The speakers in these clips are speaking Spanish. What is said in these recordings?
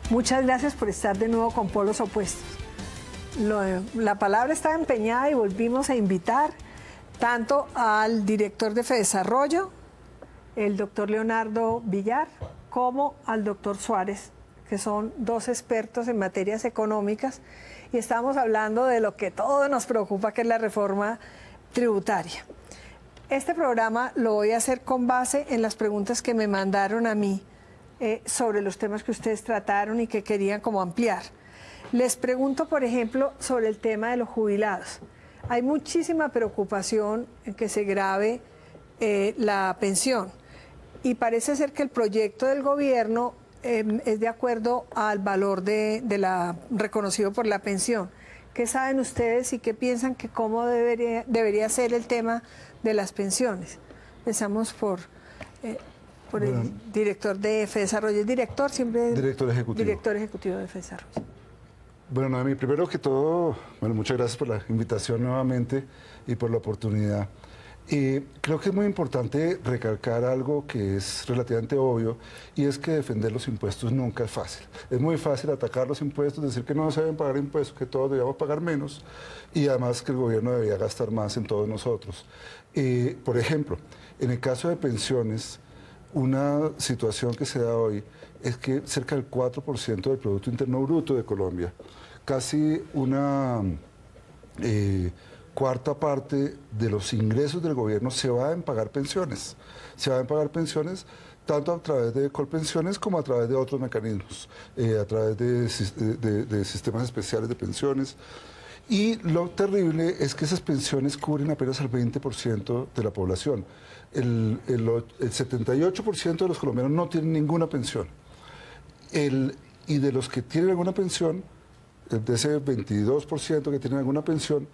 Muchas gracias por estar de nuevo con Polos Opuestos. La palabra estaba empeñada y volvimos a invitar tanto al director de FEDesarrollo, el doctor Leonardo Villar, como al doctor Suárez, que son dos expertos en materias económicas, y estamos hablando de lo que todo nos preocupa, que es la reforma tributaria. Este programa lo voy a hacer con base en las preguntas que me mandaron a mí sobre los temas que ustedes trataron y que querían como ampliar. Les pregunto, por ejemplo, sobre el tema de los jubilados. Hay muchísima preocupación en que se grave la pensión, y parece ser que el proyecto del gobierno es de acuerdo al valor reconocido por la pensión. ¿Qué saben ustedes y qué piensan que cómo debería ser el tema de las pensiones? Empezamos por el director de FEDesarrollo. ¿Director Director ejecutivo de FEDesarrollo. Bueno, Noemí, primero que todo, muchas gracias por la invitación nuevamente y por la oportunidad. Creo que es muy importante recalcar algo que es relativamente obvio, y es que defender los impuestos nunca es fácil. Es muy fácil atacar los impuestos, decir que no se deben pagar impuestos, que todos debíamos pagar menos, y además que el gobierno debería gastar más en todos nosotros. Por ejemplo, en el caso de pensiones, una situación que se da hoy es que cerca del 4% del Producto Interno Bruto de Colombia, casi una cuarta parte de los ingresos del gobierno se va en pagar pensiones. Se va en pagar pensiones tanto a través de Colpensiones como a través de otros mecanismos, a través de sistemas especiales de pensiones. Y lo terrible es que esas pensiones cubren apenas el 20% de la población. El 78% de los colombianos no tienen ninguna pensión. Y de los que tienen alguna pensión, de ese 22% que tienen alguna pensión,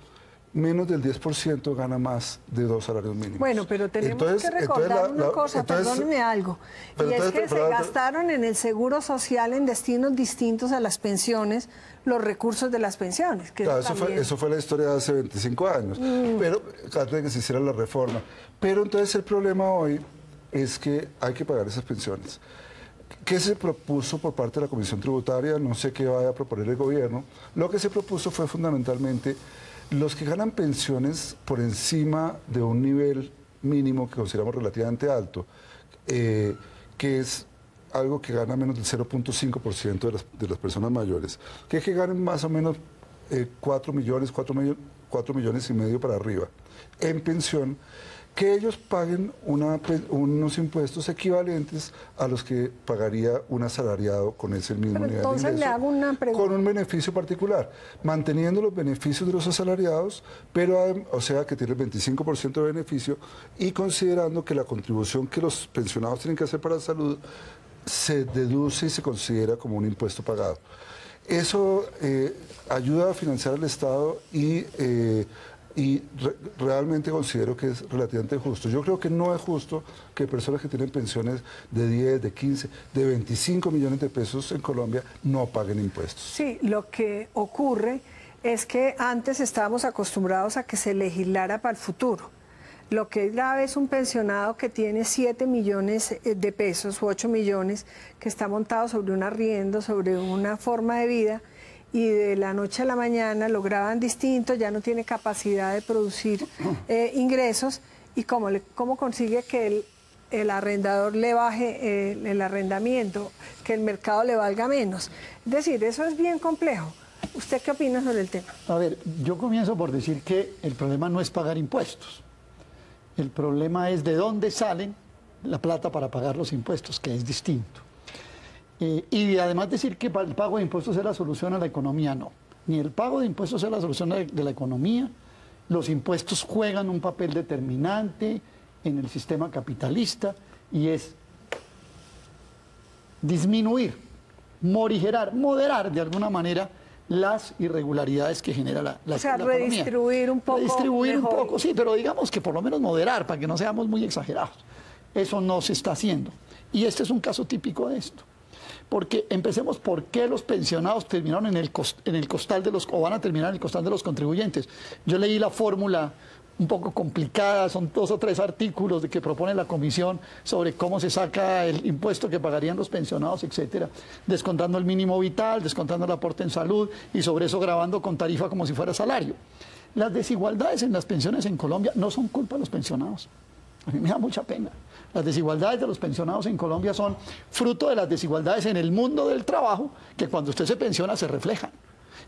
menos del 10% gana más de 2 salarios mínimos. Bueno, pero tenemos que recordar una cosa, perdónenme algo, y es que se gastaron en el seguro social en destinos distintos a las pensiones los recursos de las pensiones. Que claro, eso fue la historia de hace 25 años, pero antes de que se hiciera la reforma. Pero entonces el problema hoy es que hay que pagar esas pensiones. ¿Qué se propuso por parte de la Comisión Tributaria? No sé qué vaya a proponer el gobierno. Lo que se propuso fue fundamentalmente los que ganan pensiones por encima de un nivel mínimo que consideramos relativamente alto, que es algo que gana menos del 0.5% de las personas mayores, que ganen más o menos 4 millones y medio para arriba en pensión, que ellos paguen unos impuestos equivalentes a los que pagaría un asalariado con ese mismo nivel de ingreso. Entonces le hago una pregunta. Con un beneficio particular, manteniendo los beneficios de los asalariados, pero o sea que tiene el 25% de beneficio, y considerando que la contribución que los pensionados tienen que hacer para la salud se deduce y se considera como un impuesto pagado. Eso ayuda a financiar al Estado y realmente considero que es relativamente justo. Yo creo que no es justo que personas que tienen pensiones de 10, de 15, de 25 millones de pesos en Colombia no paguen impuestos. Sí, lo que ocurre es que antes estábamos acostumbrados a que se legislara para el futuro. Lo que es grave es un pensionado que tiene 7 millones de pesos u 8 millones, que está montado sobre un arriendo, sobre una forma de vida, y de la noche a la mañana lo graban distinto, ya no tiene capacidad de producir ingresos, y cómo consigue que el arrendador le baje el arrendamiento, que el mercado le valga menos. Es decir, eso es bien complejo. ¿Usted qué opina sobre el tema? A ver, yo comienzo por decir que el problema no es pagar impuestos. El problema es de dónde salen la plata para pagar los impuestos, que es distinto. Y además decir que el pago de impuestos es la solución a la economía, no. Ni el pago de impuestos es la solución de la economía. Los impuestos juegan un papel determinante en el sistema capitalista, y es disminuir, morigerar, moderar de alguna manera las irregularidades que genera la economía. O sea, redistribuir un poco. Redistribuir mejor. un poco, sí, pero digamos que por lo menos moderar, para que no seamos muy exagerados. Eso no se está haciendo. Y este es un caso típico de esto. Porque empecemos por qué los pensionados terminaron en el costal de los, o van a terminar en el costal de los contribuyentes. Yo leí la fórmula un poco complicada, son 2 o 3 artículos de que propone la comisión sobre cómo se saca el impuesto que pagarían los pensionados, etcétera, descontando el mínimo vital, descontando el aporte en salud y sobre eso grabando con tarifa como si fuera salario. Las desigualdades en las pensiones en Colombia no son culpa de los pensionados. A mí me da mucha pena. Las desigualdades de los pensionados en Colombia son fruto de las desigualdades en el mundo del trabajo que cuando usted se pensiona se reflejan.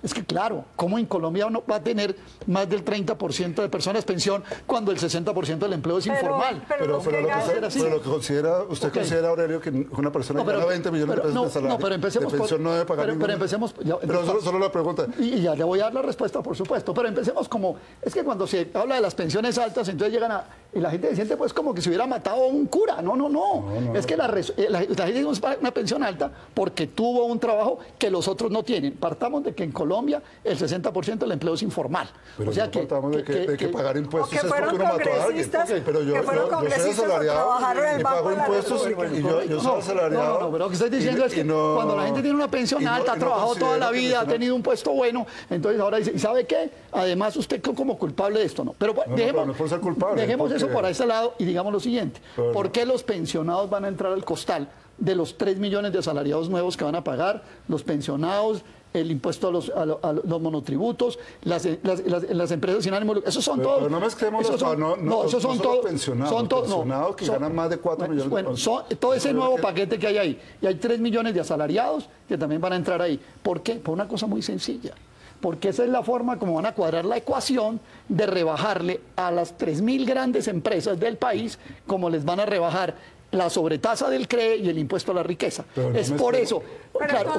Es que claro, ¿cómo en Colombia uno va a tener más del 30% de personas pensión cuando el 60% del empleo es informal? Pero lo que considera, usted considera, Aurelio, que una persona que gana 20 millones de pesos de salario pero empecemos de pensión no debe pagar ninguna. Pero empecemos... Pero solo la pregunta. Y ya le voy a dar la respuesta, por supuesto. Pero empecemos como... Es que cuando se habla de las pensiones altas, entonces llegan a... Y la gente se siente pues como que se hubiera matado a un cura. No. Es que la gente no paga una pensión alta porque tuvo un trabajo que los otros no tienen. Partamos de que en Colombia el 60% del empleo es informal. Pero o sea no partamos de que pagar impuestos es porque uno mató a alguien. Pero yo soy asalariado y pago impuestos y yo soy asalariado. No, pero lo que estoy diciendo es que cuando la gente tiene una pensión alta, ha trabajado toda la vida, ha tenido un puesto bueno, entonces ahora dice, ¿y sabe qué? Además usted como culpable de esto, ¿no? Pero dejemos eso por ese lado y digamos lo siguiente. ¿Por qué los pensionados van a entrar al costal de los 3 millones de asalariados nuevos que van a pagar? Los pensionados, el impuesto a los monotributos, las empresas sin ánimo de lucro. Esos son todos. Pero no mezclemos esos son todos pensionados que ganan más de 4 millones. Bueno, todo ese nuevo paquete que hay ahí. Y hay 3 millones de asalariados que también van a entrar ahí. ¿Por qué? Por una cosa muy sencilla. Porque esa es la forma como van a cuadrar la ecuación de rebajarle a las 3.000 grandes empresas del país, como les van a rebajar la sobretasa del CRE y el impuesto a la riqueza. Es por eso. Claro,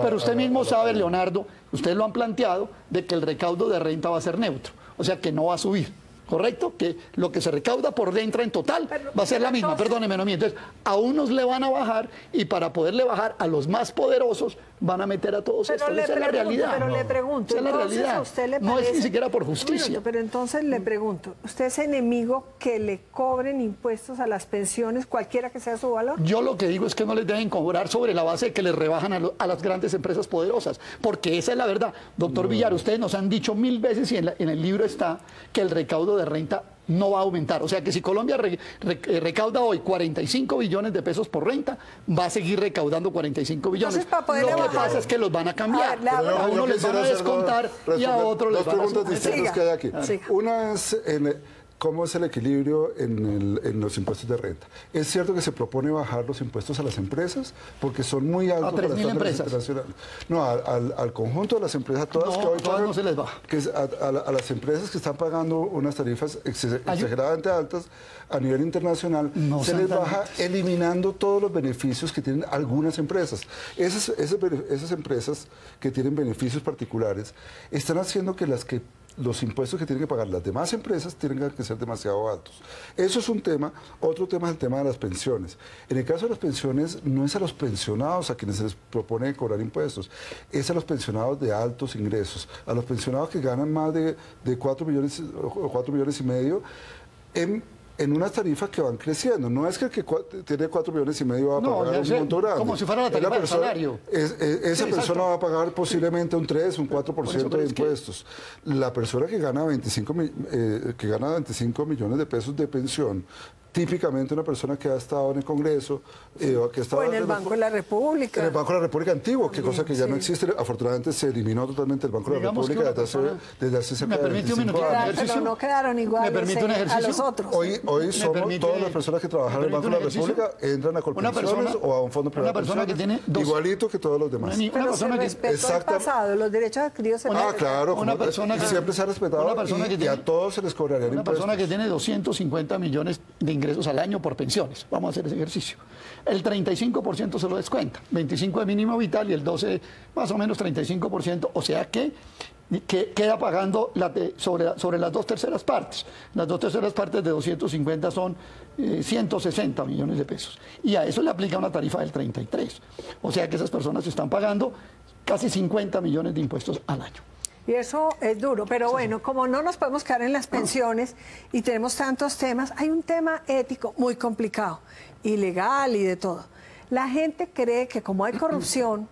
pero usted mismo sabe, Leonardo, ustedes lo han planteado, de que el recaudo de renta va a ser neutro, o sea que no va a subir. ¿Correcto? Que lo que se recauda por dentro en total va a ser la misma, perdóneme, no miento. Entonces, a unos le van a bajar y para poderle bajar a los más poderosos van a meter a todos estos. Esa es la realidad. Pero le pregunto, esa es la realidad. ¿a usted le parece? No es ni siquiera por justicia. Pero entonces le pregunto, ¿usted es enemigo que le cobren impuestos a las pensiones, cualquiera que sea su valor? Yo lo que digo es que no les deben cobrar sobre la base de que les rebajan a las grandes empresas poderosas, porque esa es la verdad. Doctor Villar, ustedes nos han dicho 1000 veces y en el libro está que el recaudo de renta no va a aumentar. O sea que si Colombia recauda hoy 45 billones de pesos por renta, va a seguir recaudando 45 billones. Entonces, lo que pasa es que los van a cambiar. A uno les van a descontar y a otro les van a... Dos preguntas distintas que hay aquí. Una es... ¿Cómo es el equilibrio en los impuestos de renta? Es cierto que se propone bajar los impuestos a las empresas porque son muy altos para las empresas internacionales. No, al conjunto de las empresas, todas que hoy pagan, no se les baja. A las empresas que están pagando unas tarifas exageradamente altas a nivel internacional, se les baja eliminando todos los beneficios que tienen algunas empresas. Esas empresas que tienen beneficios particulares están haciendo que los impuestos que tienen que pagar las demás empresas tienen que ser demasiado altos. Eso es un tema. Otro tema es el tema de las pensiones. En el caso de las pensiones, no es a los pensionados a quienes se les propone cobrar impuestos, es a los pensionados de altos ingresos, a los pensionados que ganan más de 4 millones o 4 millones y medio en unas tarifas que van creciendo. No es que el que tiene 4 millones y medio va a pagar un monto grande. Como si fuera la tarifa del salario. Esa persona va a pagar posiblemente un 3, un 4% de impuestos. La persona que gana 25 millones de pesos de pensión, típicamente una persona que ha estado en el Congreso, que estaba en el Banco de la República. En el Banco de la República antiguo, que cosa que ya no existe. Afortunadamente se eliminó totalmente el Banco de la República desde hace cerca de 25 años. Pero no quedaron iguales a los otros. Hoy somos todas las personas que trabajan en el Banco de la República, entran a Colpensiones o a un fondo privado de pensiones, igualito que todos los demás. Pero se respetó el pasado, los derechos adquiridos se respetan. Claro, siempre se ha respetado y a todos se les cobrarían impuestos. Una persona que tiene 250 millones de ingresos al año por pensiones. Vamos a hacer ese ejercicio. El 35% se lo descuenta, 25% de mínimo vital y el 12% más o menos 35%, o sea que queda pagando sobre las 2/3 partes. Las 2/3 partes de 250 son 160 millones de pesos. Y a eso le aplica una tarifa del 33%. O sea que esas personas están pagando casi 50 millones de impuestos al año. Y eso es duro, pero bueno, como no nos podemos quedar en las pensiones y tenemos tantos temas, hay un tema ético muy complicado, ilegal y de todo. La gente cree que como hay corrupción,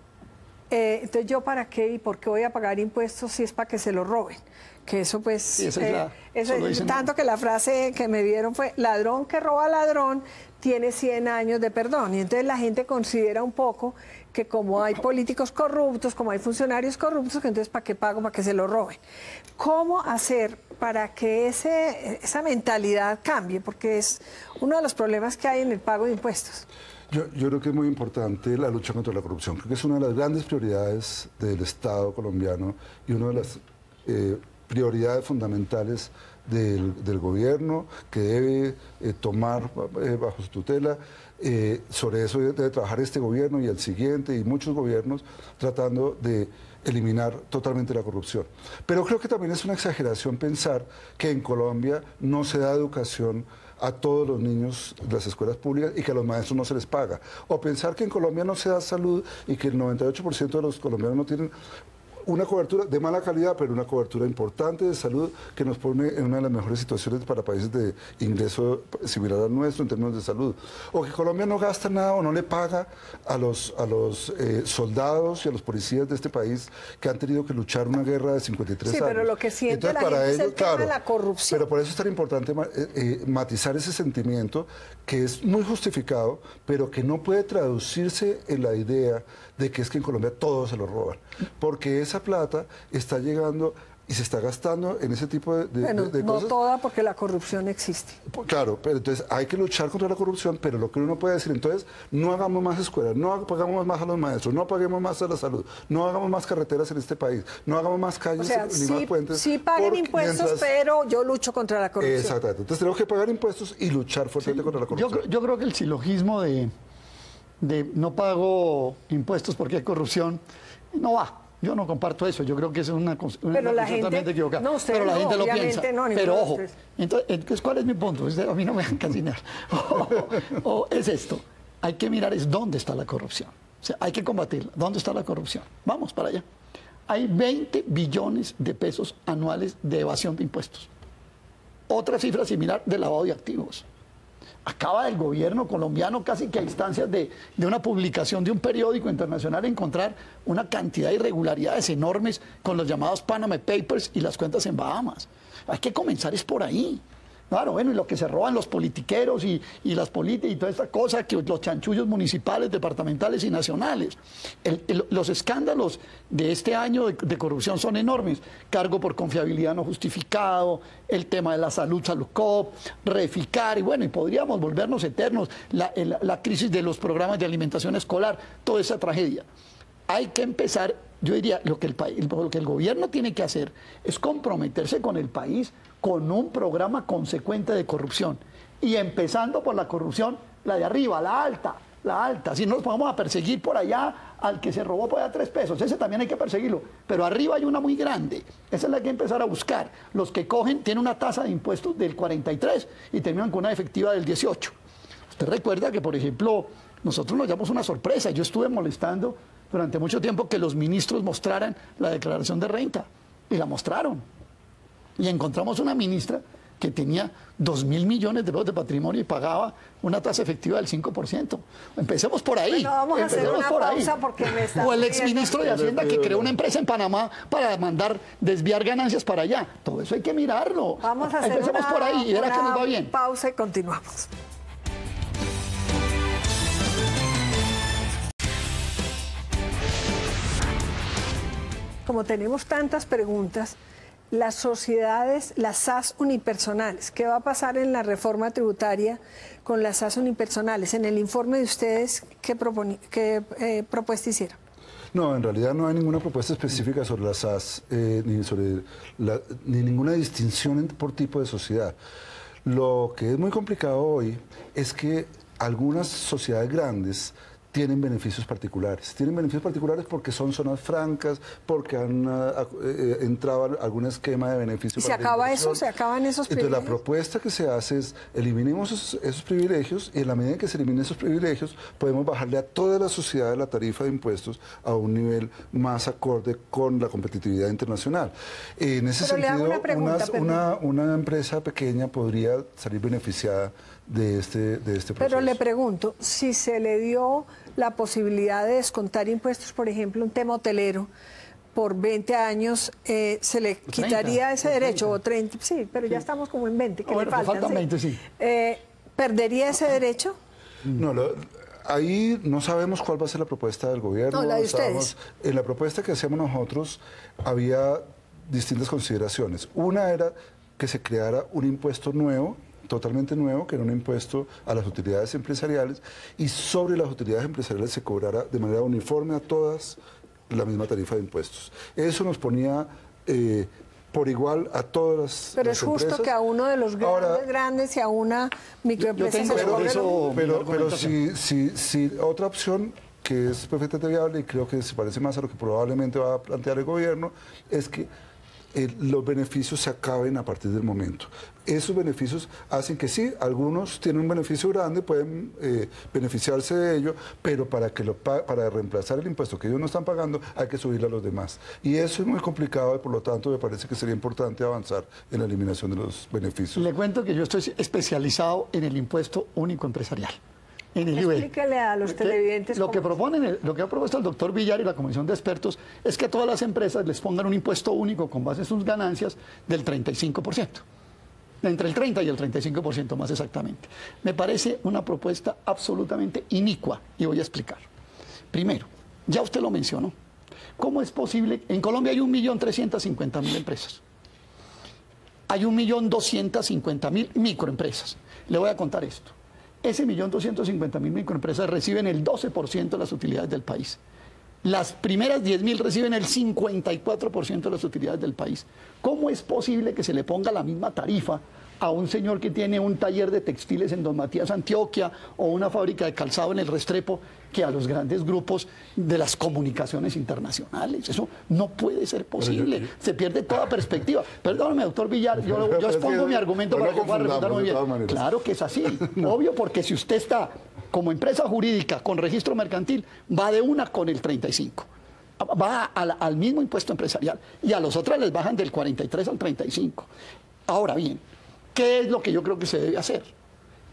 Entonces, ¿yo para qué y por qué voy a pagar impuestos si es para que se lo roben? Que eso pues, Sí, esa es tanto que la frase que me dieron fue, ladrón que roba ladrón tiene 100 años de perdón. Y entonces la gente considera un poco que como hay políticos corruptos, como hay funcionarios corruptos, que entonces ¿para qué pago? Para que se lo roben. ¿Cómo hacer para que esa mentalidad cambie? Porque es uno de los problemas que hay en el pago de impuestos. Yo creo que es muy importante la lucha contra la corrupción. Creo que es una de las grandes prioridades del Estado colombiano y una de las prioridades fundamentales del gobierno que debe tomar bajo su tutela. Sobre eso debe trabajar este gobierno y el siguiente y muchos gobiernos tratando de eliminar totalmente la corrupción. Pero creo que también es una exageración pensar que en Colombia no se da educación a todos los niños de las escuelas públicas y que a los maestros no se les paga. O pensar que en Colombia no se da salud y que el 98% de los colombianos no tienen una cobertura de mala calidad, pero una cobertura importante de salud que nos pone en una de las mejores situaciones para países de ingreso similar al nuestro en términos de salud. O que Colombia no gasta nada o no le paga a los soldados y a los policías de este país que han tenido que luchar una guerra de 53 años. Sí, pero lo que siente la gente es el tema de la corrupción. Pero por eso es tan importante matizar ese sentimiento que es muy justificado, pero que no puede traducirse en la idea de que es que en Colombia todo se lo roban. Porque esa plata está llegando y se está gastando en ese tipo de cosas. No toda, porque la corrupción existe. Claro, pero entonces hay que luchar contra la corrupción, pero lo que uno puede decir, entonces, no hagamos más escuelas, no pagamos más a los maestros, no paguemos más a la salud, no hagamos más carreteras en este país, no hagamos más calles, O sea, ni más puentes. sí paguen impuestos, pero yo lucho contra la corrupción. Exactamente. Entonces tenemos que pagar impuestos y luchar fuertemente contra la corrupción. Yo creo que el silogismo de no pago impuestos porque hay corrupción no va. Yo no comparto eso, yo creo que es una cuestión totalmente equivocada. No, pero la gente lo piensa. Pero ojo, pues. entonces, ¿cuál es mi punto? A mí no me dejan cansinar. O es esto, hay que mirar es dónde está la corrupción. O sea, hay que combatirla. ¿Dónde está la corrupción? Vamos para allá. Hay 20 billones de pesos anuales de evasión de impuestos. Otra cifra similar de lavado de activos. Acaba el gobierno colombiano casi que a instancias de una publicación de un periódico internacional encontrar una cantidad de irregularidades enormes con los llamados Panama Papers y las cuentas en Bahamas. Hay que comenzar es por ahí. Claro, bueno, y lo que se roban los politiqueros y las políticas y toda esta cosa, que los chanchullos municipales, departamentales y nacionales. Los escándalos de este año de corrupción son enormes. Cargo por confiabilidad no justificado, el tema de la salud, Saludcop, Reficar, y bueno, y podríamos volvernos eternos, la crisis de los programas de alimentación escolar, toda esa tragedia. Hay que empezar, yo diría, lo que el gobierno tiene que hacer es comprometerse con el país con un programa consecuente de corrupción. Y empezando por la corrupción, la de arriba, la alta. Si no nos vamos a perseguir por allá al que se robó por allá 3 pesos, ese también hay que perseguirlo. Pero arriba hay una muy grande, esa es la que hay que empezar a buscar. Los que cogen tienen una tasa de impuestos del 43 y terminan con una efectiva del 18. Usted recuerda que, por ejemplo, nosotros nos llamamos una sorpresa. Yo estuve molestando durante mucho tiempo que los ministros mostraran la declaración de renta. Y la mostraron. Y encontramos una ministra que tenía 2.000 millones de pesos de patrimonio y pagaba una tasa efectiva del 5%. Empecemos por ahí. Bueno, vamos a hacer una pausa porque me está... O el exministro de Hacienda que creó una empresa en Panamá para desviar ganancias para allá. Todo eso hay que mirarlo. Vamos a hacer Empecemos por ahí y verá que nos va bien. Pausa y continuamos. Como tenemos tantas preguntas, las sociedades, las SAS unipersonales, ¿qué va a pasar en la reforma tributaria con las SAS unipersonales? En el informe de ustedes, ¿qué propuesta hicieron? No, en realidad no hay ninguna propuesta específica sobre las SAS, ni ninguna distinción por tipo de sociedad. Lo que es muy complicado hoy es que algunas sociedades grandes tienen beneficios particulares. Tienen beneficios particulares porque son zonas francas, porque han entrado a algún esquema de beneficio. ¿Y se acaba eso? ¿Se acaban esos privilegios? Entonces la propuesta que se hace es eliminemos esos privilegios y en la medida en que se eliminen esos privilegios podemos bajarle a toda la sociedad la tarifa de impuestos a un nivel más acorde con la competitividad internacional. En ese sentido, una empresa pequeña podría salir beneficiada de este proceso. Pero le pregunto, si se le dio la posibilidad de descontar impuestos, por ejemplo, un tema hotelero, por 20 años, se le quitaría ese derecho, o 30, sí, pero ya estamos como en 20, que le faltan. 20, sí. ¿Perdería ese derecho? No, ahí no sabemos cuál va a ser la propuesta del gobierno. No, la de ustedes. En la propuesta que hacíamos nosotros había distintas consideraciones. Una era que se creara un impuesto nuevo, totalmente nuevo, que era un impuesto a las utilidades empresariales, y sobre las utilidades empresariales se cobrara de manera uniforme a todas la misma tarifa de impuestos. Eso nos ponía por igual a todas las Pero es justo empresas. que a uno de los grandes y a una microempresa se le cobre lo mismo. Pero si otra opción que es perfectamente viable y creo que se parece más a lo que probablemente va a plantear el gobierno, es que los beneficios se acaben a partir del momento. Esos beneficios hacen que sí, algunos tienen un beneficio grande, pueden beneficiarse de ello, pero para reemplazar el impuesto que ellos no están pagando hay que subirle a los demás. Y eso es muy complicado y por lo tanto me parece que sería importante avanzar en la eliminación de los beneficios. Le cuento que yo estoy especializado en el impuesto único empresarial. En el IVA. Explíquele a los televidentes. Lo que ha propuesto el doctor Villar y la Comisión de Expertos es que a todas las empresas les pongan un impuesto único con base en sus ganancias del 35%. Entre el 30 y el 35% más exactamente. Me parece una propuesta absolutamente inicua y voy a explicar. Primero, ya usted lo mencionó. ¿Cómo es posible? En Colombia hay 1.350.000 empresas. Hay 1.250.000 microempresas. Le voy a contar esto. Ese 1.250.000 microempresas reciben el 12% de las utilidades del país. Las primeras 10.000 reciben el 54% de las utilidades del país. ¿Cómo es posible que se le ponga la misma tarifa a un señor que tiene un taller de textiles en Don Matías, Antioquia, o una fábrica de calzado en el Restrepo, que a los grandes grupos de las comunicaciones internacionales? Eso no puede ser posible. Se pierde toda perspectiva. Perdóname, doctor Villar, yo expongo mi argumento para que pueda refutar muy bien. Claro que es así. Obvio, porque si usted está como empresa jurídica con registro mercantil, va de una con el 35. Va al mismo impuesto empresarial. Y a los otros les bajan del 43 al 35. Ahora bien, ¿qué es lo que yo creo que se debe hacer?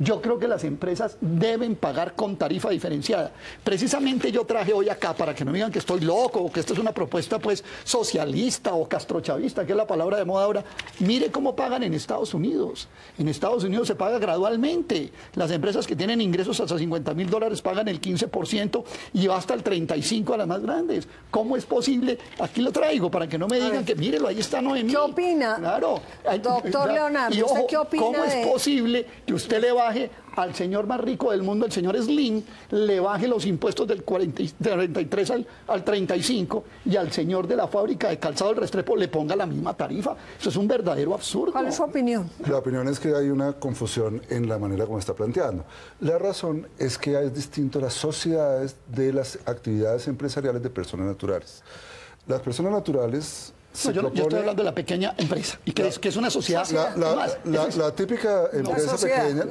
Yo creo que las empresas deben pagar con tarifa diferenciada. Precisamente yo traje hoy acá, para que no me digan que estoy loco o que esto es una propuesta pues socialista o castrochavista, que es la palabra de moda ahora. Mire cómo pagan en Estados Unidos. En Estados Unidos se paga gradualmente. Las empresas que tienen ingresos hasta $50.000 pagan el 15% y va hasta el 35% a las más grandes. ¿Cómo es posible? Aquí lo traigo para que no me digan que mírelo, ahí está Noemí. ¿Qué opina? Claro. Doctor Leonardo, y ojo, ¿usted qué opina? ¿Cómo es posible que usted le baje al señor más rico del mundo, el señor Slim, le baje los impuestos del 43 al 35 y al señor de la fábrica de calzado del Restrepo le ponga la misma tarifa? Eso es un verdadero absurdo. ¿Cuál es su opinión? La opinión es que hay una confusión en la manera como está planteando. La razón es que es distinto las sociedades de las actividades empresariales de personas naturales. Las personas naturales... No, yo estoy hablando de la pequeña empresa, y que es una sociedad. La típica empresa pequeña...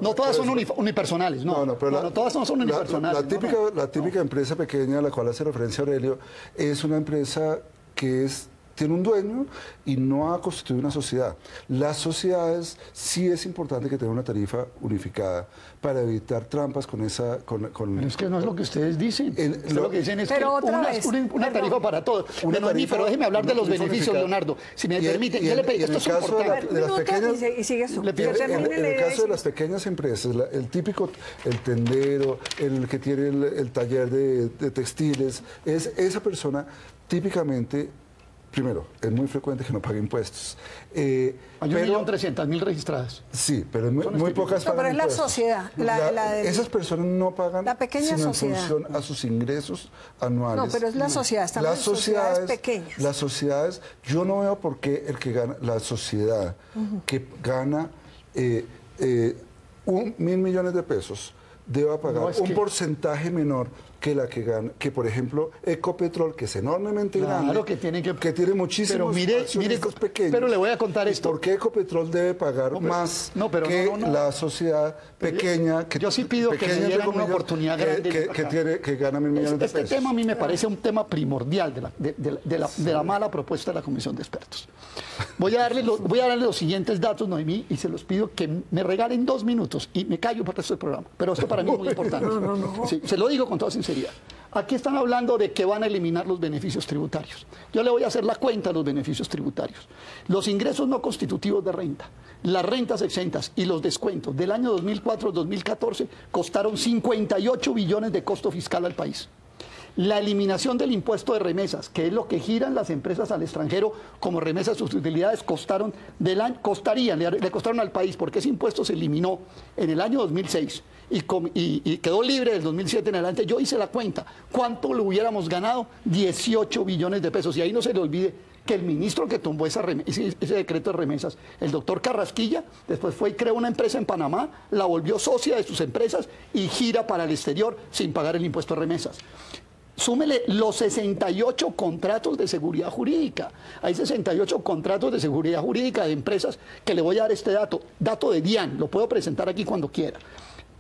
No todas son unipersonales. No, todas no son unipersonales. La típica empresa pequeña a la cual hace referencia Aurelio es una empresa que tiene un dueño y no ha constituido una sociedad. Las sociedades sí es importante que tengan una tarifa unificada para evitar trampas con esa... Pero es que no es lo que ustedes dicen. Lo que dicen es que una tarifa para todos. Pero déjeme hablar de los beneficios, Leonardo. Si me permiten, esto es importante. En el caso de las pequeñas empresas, el tendero, el que tiene el taller de textiles, esa persona típicamente... Primero, es muy frecuente que no pague impuestos. Hay 1.300.000 registradas. Sí, pero muy pocas pagan pero es impuestos. La sociedad. Esas personas no pagan la pequeña sino sociedad. En función a sus ingresos anuales. No, pero es la sociedad. Estamos en sociedades pequeñas. Las sociedades, yo no veo por qué el que gana, la sociedad que gana 1.000 millones de pesos deba pagar un porcentaje menor que la que gana, que por ejemplo Ecopetrol, que es enormemente grande, que tiene muchísimos accionistas pequeños. Pero le voy a contar esto. ¿Por qué Ecopetrol debe pagar más que la sociedad pequeña? Yo sí pido que me dieran una oportunidad grande. Que gana 1.000 millones de pesos. Este tema a mí me parece un tema primordial de la mala propuesta de la Comisión de Expertos. Voy a darle los siguientes datos, Noemí, y se los pido que me regalen 2 minutos y me callo para el resto del programa. Pero esto para mí es muy importante. Sí, se lo digo con toda sinceridad. Aquí están hablando de que van a eliminar los beneficios tributarios. Yo le voy a hacer la cuenta de los beneficios tributarios. Los ingresos no constitutivos de renta, las rentas exentas y los descuentos del año 2004 al 2014 costaron 58 billones de costo fiscal al país. La eliminación del impuesto de remesas, que es lo que giran las empresas al extranjero como remesas, sus utilidades le costaron al país, porque ese impuesto se eliminó en el año 2006 y quedó libre del 2007 en adelante. Yo hice la cuenta, ¿cuánto lo hubiéramos ganado? 18 billones de pesos. Y ahí no se le olvide que el ministro que tumbó ese decreto de remesas, el doctor Carrasquilla, después fue y creó una empresa en Panamá, la volvió socia de sus empresas y gira para el exterior sin pagar el impuesto de remesas. Súmele los 68 contratos de seguridad jurídica. Hay 68 contratos de seguridad jurídica de empresas que le voy a dar este dato de DIAN, lo puedo presentar aquí cuando quiera.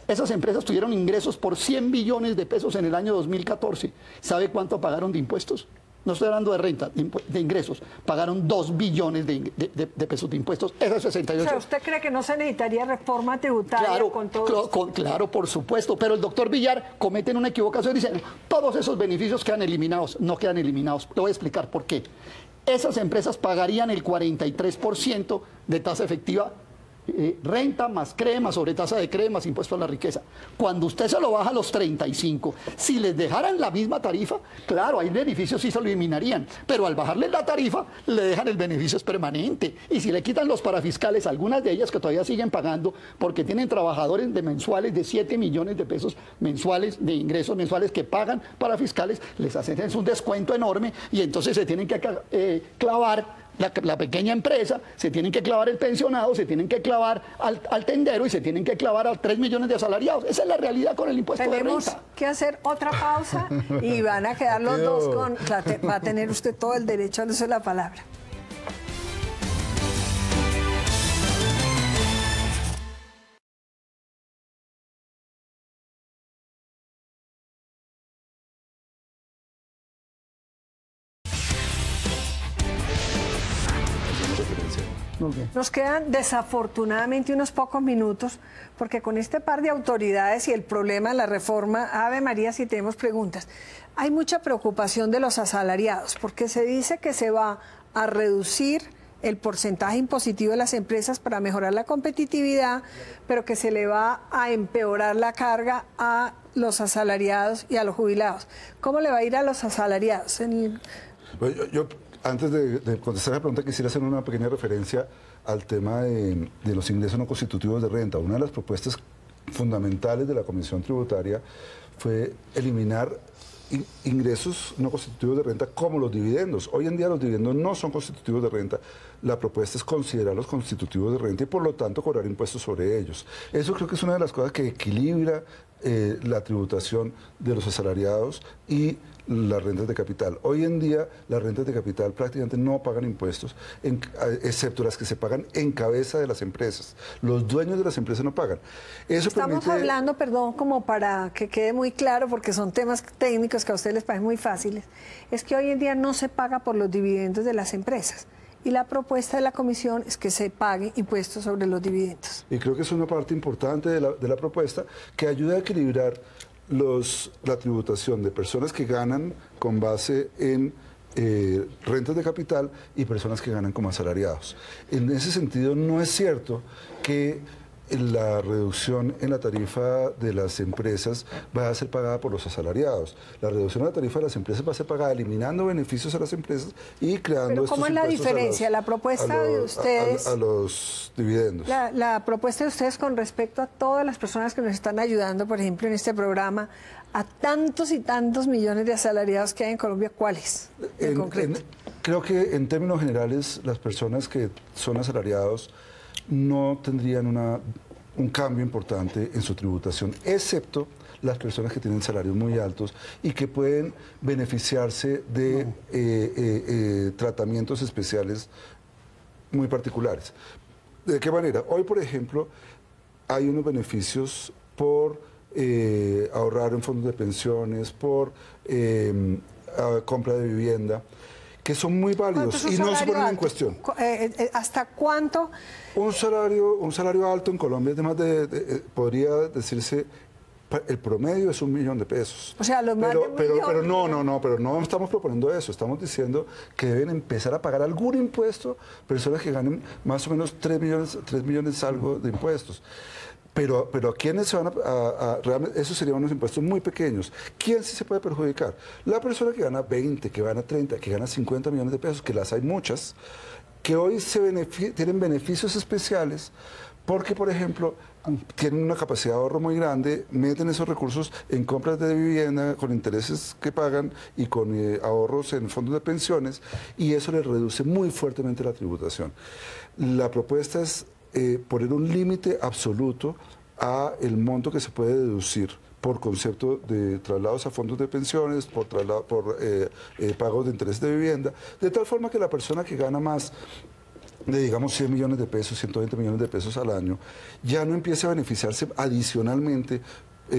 Esas empresas tuvieron ingresos por 100 billones de pesos en el año 2014. ¿Sabe cuánto pagaron de impuestos? No estoy hablando de renta, de ingresos. Pagaron 2 billones de pesos de impuestos. Esas 68. O sea, ¿usted cree que no se necesitaría reforma tributaria con todo esto? Claro, por supuesto. Pero el doctor Villar comete una equivocación y dice, todos esos beneficios quedan eliminados. No quedan eliminados. Le voy a explicar por qué. Esas empresas pagarían el 43% de tasa efectiva renta más CRE, más sobretasa de CRE, más impuesto a la riqueza. Cuando usted se lo baja a los 35, si les dejaran la misma tarifa, claro, hay beneficios sí se lo eliminarían, pero al bajarles la tarifa, le dejan el beneficio es permanente. Y si le quitan los parafiscales, algunas de ellas que todavía siguen pagando, porque tienen trabajadores de mensuales de 7 millones de pesos mensuales, de ingresos mensuales que pagan parafiscales, les hacen un descuento enorme y entonces se tienen que clavar la pequeña empresa, se tienen que clavar el pensionado, se tienen que clavar al tendero y se tienen que clavar a 3 millones de asalariados. Esa es la realidad con el impuesto de renta. Tenemos que hacer otra pausa y van a quedar los dos con... Va a tener usted todo el derecho a usar la palabra. Nos quedan desafortunadamente unos pocos minutos, porque con este par de autoridades y el problema de la reforma, Ave María, si tenemos preguntas, hay mucha preocupación de los asalariados, porque se dice que se va a reducir el porcentaje impositivo de las empresas para mejorar la competitividad, pero que se le va a empeorar la carga a los asalariados y a los jubilados. ¿Cómo le va a ir a los asalariados? Yo antes de contestar la pregunta, quisiera hacer una pequeña referencia al tema de los ingresos no constitutivos de renta. Una de las propuestas fundamentales de la Comisión Tributaria fue eliminar ingresos no constitutivos de renta como los dividendos. Hoy en día los dividendos no son constitutivos de renta. La propuesta es considerarlos constitutivos de renta y por lo tanto cobrar impuestos sobre ellos. Eso creo que es una de las cosas que equilibra la tributación de los asalariados y las rentas de capital. Hoy en día las rentas de capital prácticamente no pagan impuestos, excepto las que se pagan en cabeza de las empresas. Los dueños de las empresas no pagan. Eso Estamos hablando, perdón, como para que quede muy claro, porque son temas técnicos que a ustedes les parecen muy fáciles, es que hoy en día no se paga por los dividendos de las empresas. Y la propuesta de la Comisión es que se pague impuestos sobre los dividendos. Y creo que es una parte importante de la propuesta que ayuda a equilibrar la tributación de personas que ganan con base en rentas de capital y personas que ganan como asalariados. En ese sentido, no es cierto que la reducción en la tarifa de las empresas va a ser pagada por los asalariados. La reducción en la tarifa de las empresas va a ser pagada eliminando beneficios a las empresas y creando ¿Pero cómo es la diferencia? La propuesta de ustedes... A los dividendos. La propuesta de ustedes con respecto a todas las personas que nos están ayudando, por ejemplo, en este programa, a tantos y tantos millones de asalariados que hay en Colombia, ¿cuáles en concreto? Creo que en términos generales las personas que son asalariados no tendrían un cambio importante en su tributación, excepto las personas que tienen salarios muy altos y que pueden beneficiarse de tratamientos especiales muy particulares. ¿De qué manera? Hoy, por ejemplo, hay unos beneficios por ahorrar en fondos de pensiones, por compra de vivienda, que son muy válidos y no se ponen en cuestión. ¿Hasta cuánto? Un salario alto en Colombia, además podría decirse, el promedio es 1 millón de pesos. O sea, los más pero no estamos proponiendo eso. Estamos diciendo que deben empezar a pagar algún impuesto personas que ganen más o menos 3 millones algo de impuestos. Pero ¿a quiénes se van realmente? Esos serían unos impuestos muy pequeños. ¿Quién sí se puede perjudicar? La persona que gana 20, que gana 30, que gana 50 millones de pesos, que las hay muchas, que hoy tienen beneficios especiales porque, por ejemplo, tienen una capacidad de ahorro muy grande, meten esos recursos en compras de vivienda con intereses que pagan y con ahorros en fondos de pensiones, y eso les reduce muy fuertemente la tributación. La propuesta es poner un límite absoluto a el monto que se puede deducir por concepto de traslados a fondos de pensiones, por pagos de intereses de vivienda, de tal forma que la persona que gana más de, digamos, 100 millones de pesos, 120 millones de pesos al año, ya no empiece a beneficiarse adicionalmente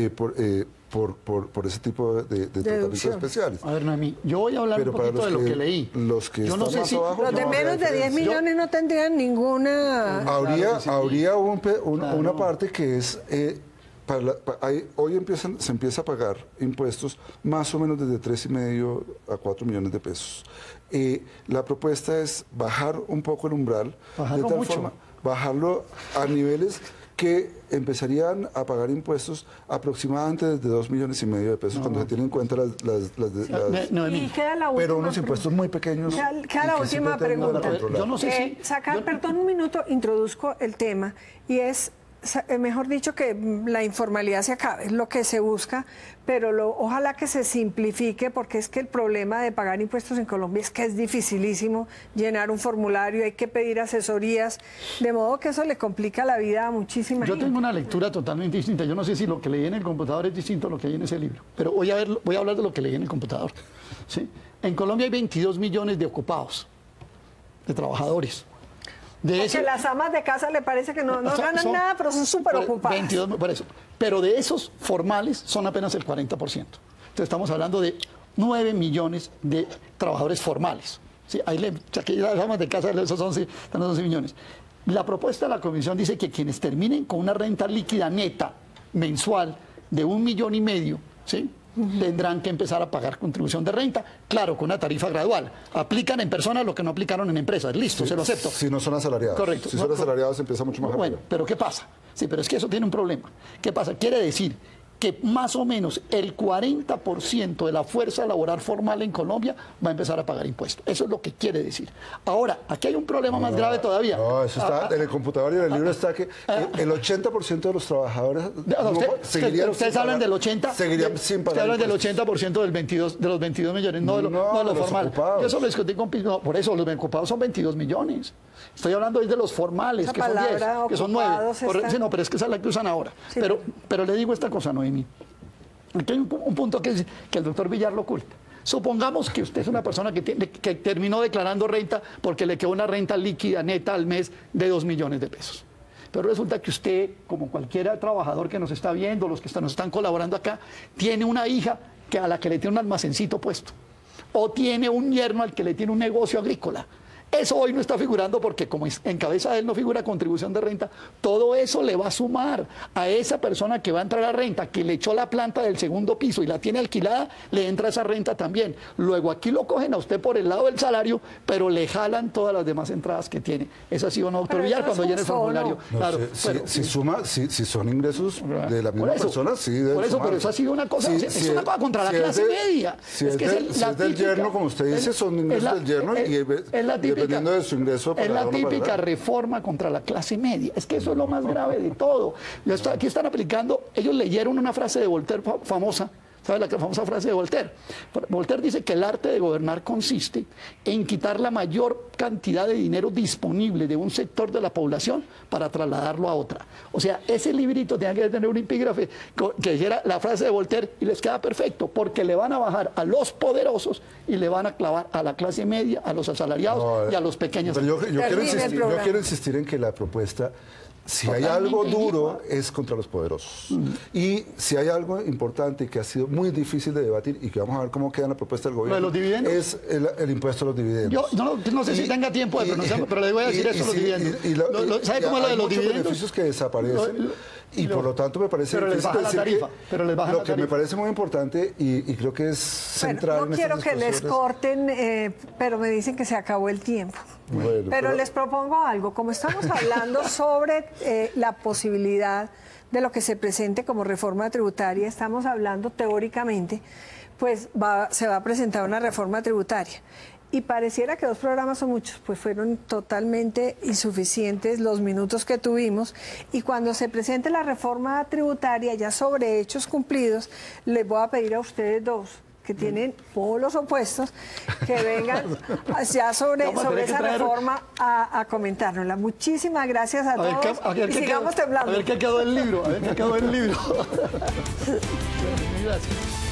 por ese tipo de tratamientos especiales. A ver, Noemí, yo voy a hablar un poquito de lo que leí. Los que yo no sé si los de menos de 10 millones no tendrían ninguna... Habría una parte que es... hoy se empieza a pagar impuestos más o menos desde 3,5 a 4 millones de pesos. La propuesta es bajar un poco el umbral, bajarlo de tal mucho. forma, bajarlo a niveles que empezarían a pagar impuestos aproximadamente desde 2,5 millones de pesos cuando se tienen en cuenta Y queda la última, pero unos impuestos muy pequeños. Queda la última pregunta. Yo no sé si... Perdón un minuto, introduzco el tema, y es... mejor dicho, que la informalidad se acabe, es lo que se busca, pero ojalá que se simplifique, porque es que el problema de pagar impuestos en Colombia es que es dificilísimo llenar un formulario, hay que pedir asesorías, de modo que eso le complica la vida a muchísima gente. Yo tengo una lectura totalmente distinta. Yo no sé si lo que leí en el computador es distinto a lo que hay en ese libro, pero voy a hablar de lo que leí en el computador. ¿Sí? En Colombia hay 22 millones de ocupados, de trabajadores. Porque las amas de casa le parece que no ganan nada, pero son súper ocupadas. 22, por eso. Pero de esos formales son apenas el 40%. Entonces estamos hablando de 9 millones de trabajadores formales. ¿Sí? Aquí las amas de casa, esos 11 millones. La propuesta de la Comisión dice que quienes terminen con una renta líquida neta mensual de 1,5 millones, ¿sí?, tendrán que empezar a pagar contribución de renta, claro, con una tarifa gradual. Aplican en personas lo que no aplicaron en empresas. Listo, se lo acepto. Si no son asalariados. Correcto. Si son asalariados empieza mucho más rápido. Bueno, pero ¿qué pasa? Sí, pero es que eso tiene un problema. ¿Qué pasa? Quiere decir que más o menos el 40% de la fuerza laboral formal en Colombia va a empezar a pagar impuestos. Eso es lo que quiere decir. Ahora, aquí hay un problema más grave todavía. No, eso está en el computador y en el libro está que el 80% de los trabajadores ustedes hablan del 80%, seguirían sin pagar. Ustedes hablan del 80% de los 22 millones, no de lo formal. Ocupados. Yo solo discutí con no, por eso los ocupados son 22 millones. Estoy hablando hoy de los formales, que son 10, que son 9. Sí, no, pero es que esa es la que usan ahora. Sí. Pero le digo esta cosa, Noemí. Aquí hay un punto que el doctor Villar lo oculta. Supongamos que usted es una persona que terminó declarando renta porque le quedó una renta líquida neta al mes de 2 millones de pesos. Pero resulta que usted, como cualquier trabajador que nos está viendo, los que nos están colaborando acá, tiene una hija a la que le tiene un almacencito puesto. O tiene un yerno al que le tiene un negocio agrícola. Eso hoy no está figurando porque como en cabeza de él no figura contribución de renta, todo eso le va a sumar a esa persona que va a entrar a renta, que le echó la planta del segundo piso y la tiene alquilada, le entra esa renta también. Luego aquí lo cogen a usted por el lado del salario, pero le jalan todas las demás entradas que tiene. ¿Es así o no, doctor Villar, cuando llene el formulario? No, claro, si son ingresos de la misma persona, sí debe Por eso, sumar. pero eso ha sido una cosa, es una cosa contra la clase media. Si es del yerno, como usted dice, son ingresos del yerno y dependiendo de su ingreso. Es la típica reforma contra la clase media. Es que eso es lo más grave de todo. Aquí están aplicando, ellos leyeron una frase de Voltaire famosa, ¿Sabe la famosa frase de Voltaire? Voltaire dice que el arte de gobernar consiste en quitar la mayor cantidad de dinero disponible de un sector de la población para trasladarlo a otra. O sea, ese librito tenía que tener un epígrafe que dijera la frase de Voltaire y les queda perfecto, porque le van a bajar a los poderosos y le van a clavar a la clase media, a los asalariados y a los pequeños. Pero yo quiero insistir en que la propuesta, si hay algo duro, es contra los poderosos. Y si hay algo importante que ha sido muy difícil de debatir y que vamos a ver cómo queda en la propuesta del gobierno, ¿lo de los dividendos? Es el impuesto a los dividendos. Yo no sé si tenga tiempo de pronunciarlo, pero le voy a decir eso a los dividendos. ¿Sabe cómo es lo de los dividendos? Beneficios que desaparecen y por lo tanto me parece pero les baja la tarifa, pero les baja lo la que tarifa. me parece muy importante y creo que es central. Bueno, no quiero que les corten, pero me dicen que se acabó el tiempo. Bueno, pero les propongo algo, como estamos hablando sobre la posibilidad de lo que se presente como reforma tributaria, estamos hablando teóricamente, pues se va a presentar una reforma tributaria. Y pareciera que 2 programas son muchos, pues fueron totalmente insuficientes los minutos que tuvimos. Y cuando se presente la reforma tributaria ya sobre hechos cumplidos, les voy a pedir a ustedes 2 que tienen polos opuestos, que vengan ya sobre esa reforma a comentárnosla. Muchísimas gracias a todos y sigamos temblando. A ver qué quedó del libro, Gracias.